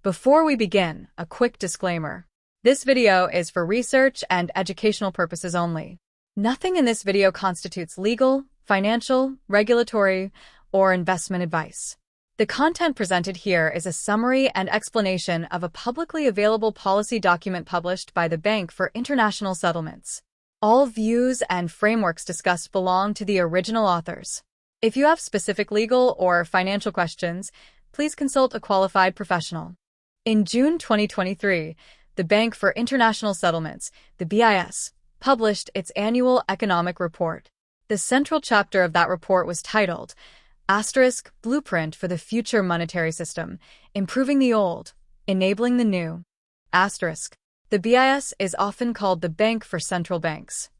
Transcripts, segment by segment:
Before we begin, a quick disclaimer. This video is for research and educational purposes only. Nothing in this video constitutes legal, financial, regulatory, or investment advice. The content presented here is a summary and explanation of a publicly available policy document published by the Bank for International Settlements. All views and frameworks discussed belong to the original authors. If you have specific legal or financial questions, please consult a qualified professional. In June 2023, the Bank for International Settlements, the BIS, published its Annual Economic Report. The central chapter of that report was titled, Blueprint for the Future Monetary System, Improving the Old, Enabling the New. The BIS is often called the Bank for Central Banks.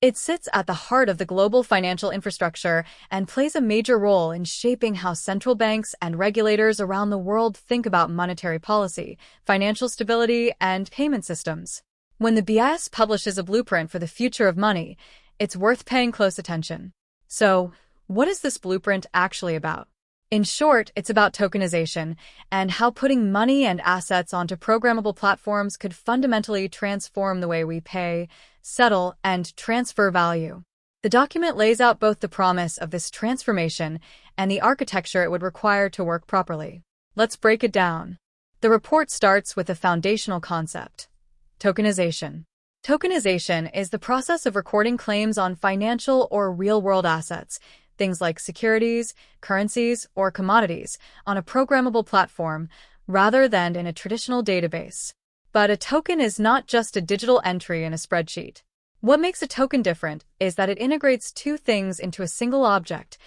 It sits at the heart of the global financial infrastructure and plays a major role in shaping how central banks and regulators around the world think about monetary policy, financial stability, and payment systems. When the BIS publishes a blueprint for the future of money, it's worth paying close attention. So, what is this blueprint actually about? In short, it's about tokenization and how putting money and assets onto programmable platforms could fundamentally transform the way we pay, settle, and transfer value. The document lays out both the promise of this transformation and the architecture it would require to work properly. Let's break it down. The report starts with a foundational concept: tokenization. Tokenization is the process of recording claims on financial or real-world assets, things like securities, currencies, or commodities, on a programmable platform rather than in a traditional database. But a token is not just a digital entry in a spreadsheet. What makes a token different is that it integrates two things into a single object: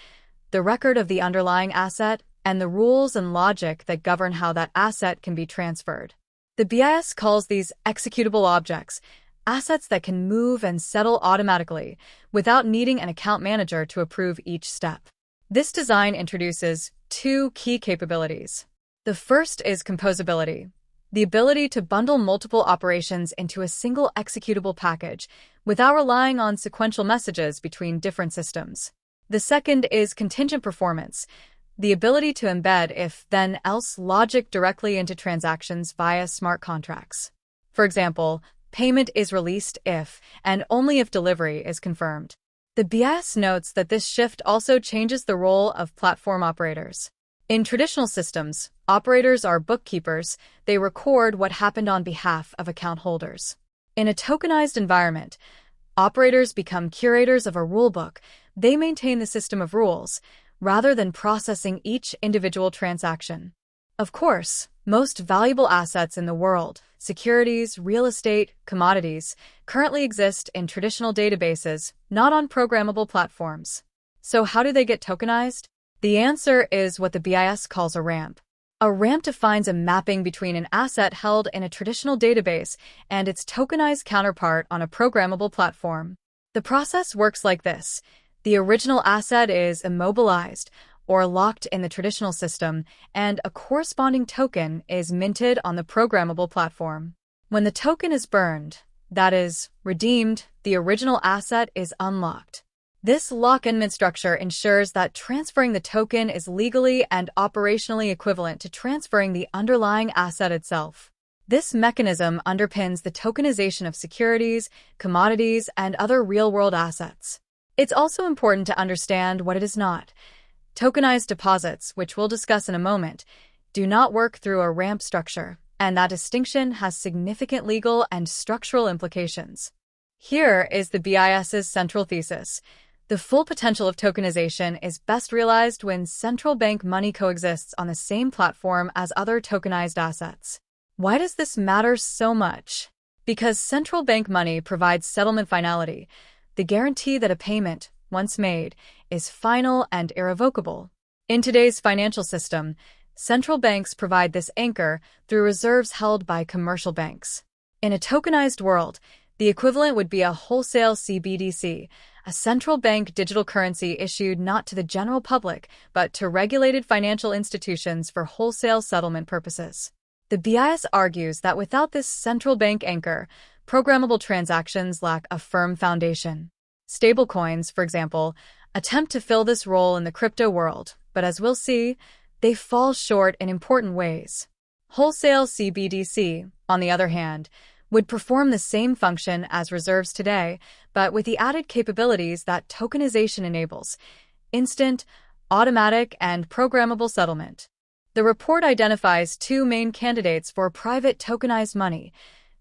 the record of the underlying asset and the rules and logic that govern how that asset can be transferred. The BIS calls these executable objects, assets that can move and settle automatically without needing an account manager to approve each step. This design introduces two key capabilities. The first is composability, the ability to bundle multiple operations into a single executable package without relying on sequential messages between different systems. The second is contingent performance, the ability to embed if-then-else logic directly into transactions via smart contracts. For example, payment is released if, and only if, delivery is confirmed. The BIS notes that this shift also changes the role of platform operators. In traditional systems, operators are bookkeepers. They record what happened on behalf of account holders. In a tokenized environment, operators become curators of a rulebook. They maintain the system of rules, rather than processing each individual transaction. Of course, most valuable assets in the world, securities, real estate, commodities, currently exist in traditional databases, not on programmable platforms. So how do they get tokenized? The answer is what the BIS calls a ramp. A ramp defines a mapping between an asset held in a traditional database and its tokenized counterpart on a programmable platform. The process works like this. The original asset is immobilized, or locked in the traditional system, and a corresponding token is minted on the programmable platform. When the token is burned, that is, redeemed, the original asset is unlocked. This lock-and-mint structure ensures that transferring the token is legally and operationally equivalent to transferring the underlying asset itself. This mechanism underpins the tokenization of securities, commodities, and other real-world assets. It's also important to understand what it is not. Tokenized deposits, which we'll discuss in a moment, do not work through a ramp structure, and that distinction has significant legal and structural implications. Here is the BIS's central thesis. The full potential of tokenization is best realized when central bank money coexists on the same platform as other tokenized assets. Why does this matter so much? Because central bank money provides settlement finality, the guarantee that a payment, once made, is final and irrevocable. In today's financial system, central banks provide this anchor through reserves held by commercial banks. In a tokenized world, the equivalent would be a wholesale CBDC, a central bank digital currency issued not to the general public, but to regulated financial institutions for wholesale settlement purposes. The BIS argues that without this central bank anchor, programmable transactions lack a firm foundation. Stablecoins, for example, attempt to fill this role in the crypto world, but as we'll see, they fall short in important ways. Wholesale CBDC, on the other hand, would perform the same function as reserves today, but with the added capabilities that tokenization enables: instant, automatic, and programmable settlement. The report identifies two main candidates for private tokenized money: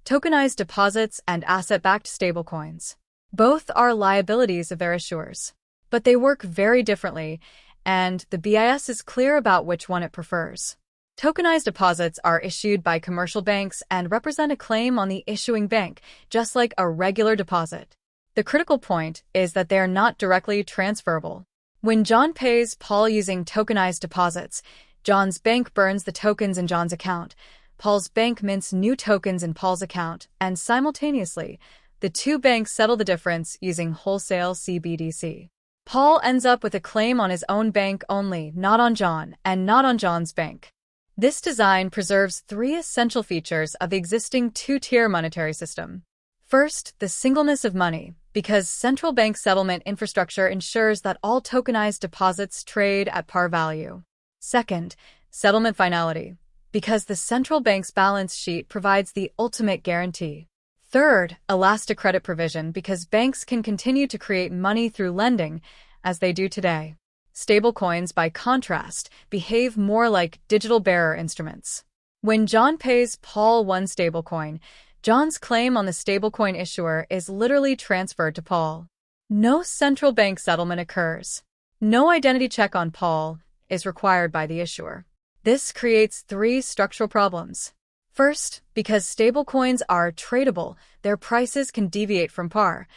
tokenized deposits and asset-backed stablecoins. Both are liabilities of their issuers, but they work very differently, and the BIS is clear about which one it prefers. Tokenized deposits are issued by commercial banks and represent a claim on the issuing bank, just like a regular deposit. The critical point is that they are not directly transferable. When John pays Paul using tokenized deposits, John's bank burns the tokens in John's account. Paul's bank mints new tokens in Paul's account, and simultaneously, the two banks settle the difference using wholesale CBDC. Paul ends up with a claim on his own bank only, not on John, and not on John's bank. This design preserves three essential features of the existing two-tier monetary system. First, the singleness of money, because central bank settlement infrastructure ensures that all tokenized deposits trade at par value. Second, settlement finality, because the central bank's balance sheet provides the ultimate guarantee. Third, elastic credit provision, because banks can continue to create money through lending, as they do today. Stablecoins, by contrast, behave more like digital bearer instruments. When John pays Paul one stablecoin, John's claim on the stablecoin issuer is literally transferred to Paul. No central bank settlement occurs. No identity check on Paul is required by the issuer. This creates three structural problems. First, because stablecoins are tradable, their prices can deviate from par.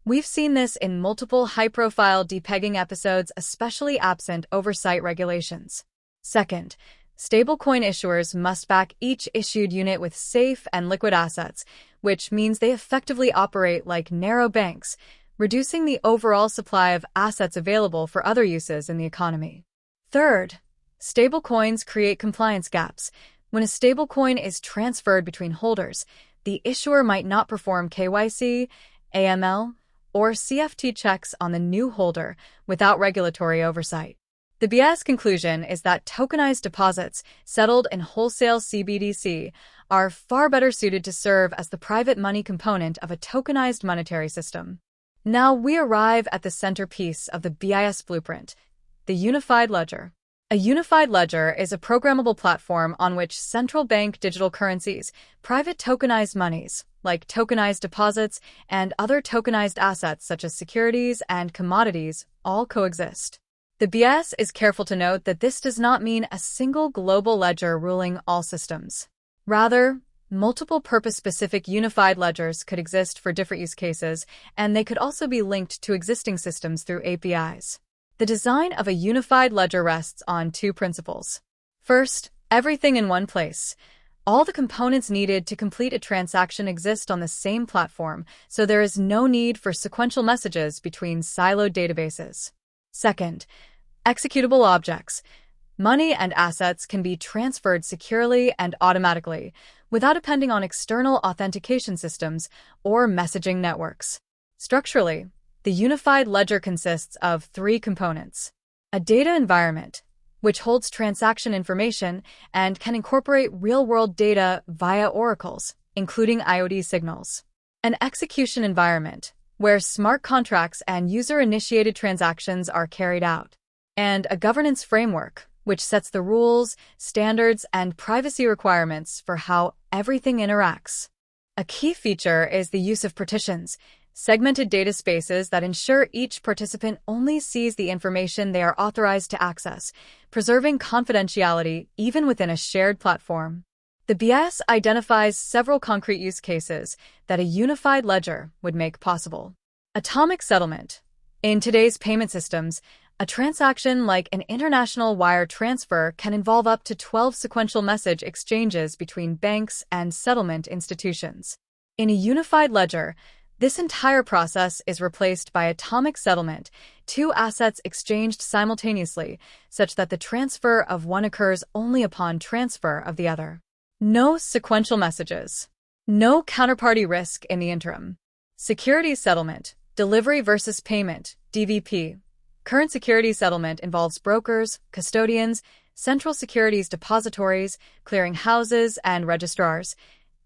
We've seen this in multiple high-profile depegging episodes, especially absent oversight regulations. Second, stablecoin issuers must back each issued unit with safe and liquid assets, which means they effectively operate like narrow banks, reducing the overall supply of assets available for other uses in the economy. Third, stablecoins create compliance gaps. When a stablecoin is transferred between holders, the issuer might not perform KYC, AML, or CFT checks on the new holder without regulatory oversight. The BIS conclusion is that tokenized deposits settled in wholesale CBDC are far better suited to serve as the private money component of a tokenized monetary system. Now we arrive at the centerpiece of the BIS blueprint, the unified ledger. A unified ledger is a programmable platform on which central bank digital currencies, private tokenized monies, like tokenized deposits, and other tokenized assets such as securities and commodities, all coexist. The BIS is careful to note that this does not mean a single global ledger ruling all systems. Rather, multiple purpose-specific unified ledgers could exist for different use cases, and they could also be linked to existing systems through APIs. The design of a unified ledger rests on two principles. First, everything in one place. All the components needed to complete a transaction exist on the same platform, so there is no need for sequential messages between siloed databases. Second, executable objects. Money and assets can be transferred securely and automatically, without depending on external authentication systems or messaging networks. Structurally, the unified ledger consists of three components: a data environment, which holds transaction information and can incorporate real-world data via oracles, including IoT signals; an execution environment, where smart contracts and user-initiated transactions are carried out; and a governance framework, which sets the rules, standards, and privacy requirements for how everything interacts. A key feature is the use of partitions, segmented data spaces that ensure each participant only sees the information they are authorized to access, preserving confidentiality even within a shared platform. The BIS identifies several concrete use cases that a unified ledger would make possible. Atomic settlement. In today's payment systems, a transaction like an international wire transfer can involve up to 12 sequential message exchanges between banks and settlement institutions. In a unified ledger, this entire process is replaced by atomic settlement, two assets exchanged simultaneously, such that the transfer of one occurs only upon transfer of the other. No sequential messages. No counterparty risk in the interim. Securities settlement, delivery versus payment, DvP. Current securities settlement involves brokers, custodians, central securities depositories, clearing houses, and registrars,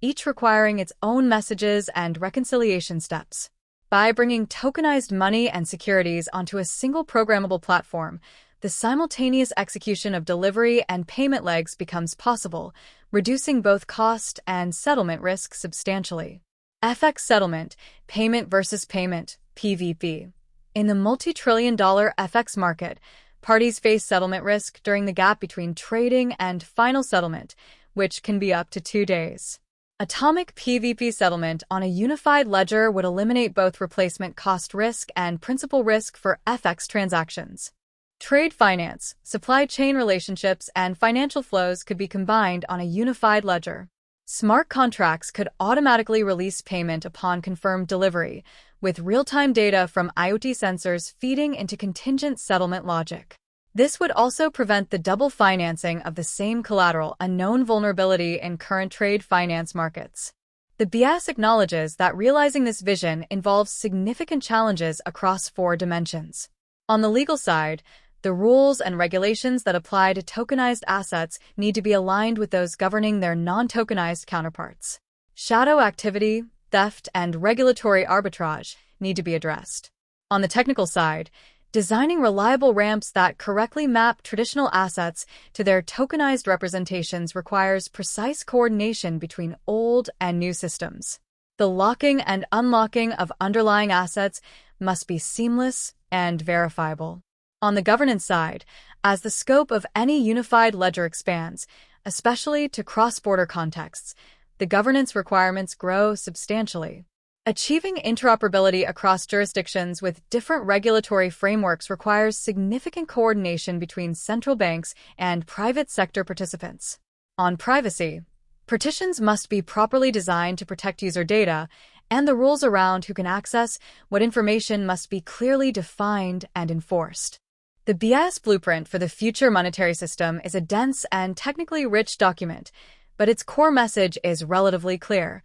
each requiring its own messages and reconciliation steps. By bringing tokenized money and securities onto a single programmable platform, the simultaneous execution of delivery and payment legs becomes possible, reducing both cost and settlement risk substantially. FX settlement, payment versus payment, PvP. In the multi-trillion-dollar FX market, parties face settlement risk during the gap between trading and final settlement, which can be up to 2 days. Atomic PvP settlement on a unified ledger would eliminate both replacement cost risk and principal risk for FX transactions. Trade finance, supply chain relationships, and financial flows could be combined on a unified ledger. Smart contracts could automatically release payment upon confirmed delivery, with real-time data from IoT sensors feeding into contingent settlement logic. This would also prevent the double financing of the same collateral, a known vulnerability in current trade finance markets. The BIS acknowledges that realizing this vision involves significant challenges across 4 dimensions. On the legal side, the rules and regulations that apply to tokenized assets need to be aligned with those governing their non-tokenized counterparts. Shadow activity, theft, and regulatory arbitrage need to be addressed. On the technical side, designing reliable ramps that correctly map traditional assets to their tokenized representations requires precise coordination between old and new systems. The locking and unlocking of underlying assets must be seamless and verifiable. On the governance side, as the scope of any unified ledger expands, especially to cross-border contexts, the governance requirements grow substantially. Achieving interoperability across jurisdictions with different regulatory frameworks requires significant coordination between central banks and private sector participants. On privacy, partitions must be properly designed to protect user data, and the rules around who can access what information must be clearly defined and enforced. The BIS blueprint for the future monetary system is a dense and technically rich document, but its core message is relatively clear.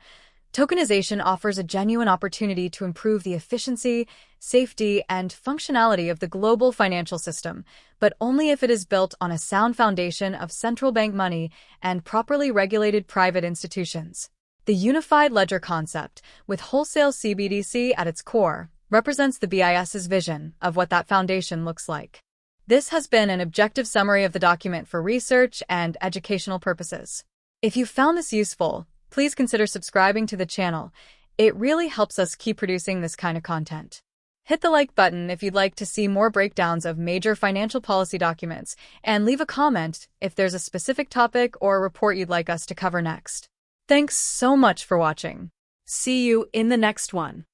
Tokenization offers a genuine opportunity to improve the efficiency, safety, and functionality of the global financial system, but only if it is built on a sound foundation of central bank money and properly regulated private institutions. The unified ledger concept, with Wholesale CBDC at its core, represents the BIS's vision of what that foundation looks like. This has been an objective summary of the document for research and educational purposes. If you found this useful, please consider subscribing to the channel. It really helps us keep producing this kind of content. Hit the like button if you'd like to see more breakdowns of major financial policy documents, and leave a comment if there's a specific topic or report you'd like us to cover next. Thanks so much for watching. See you in the next one.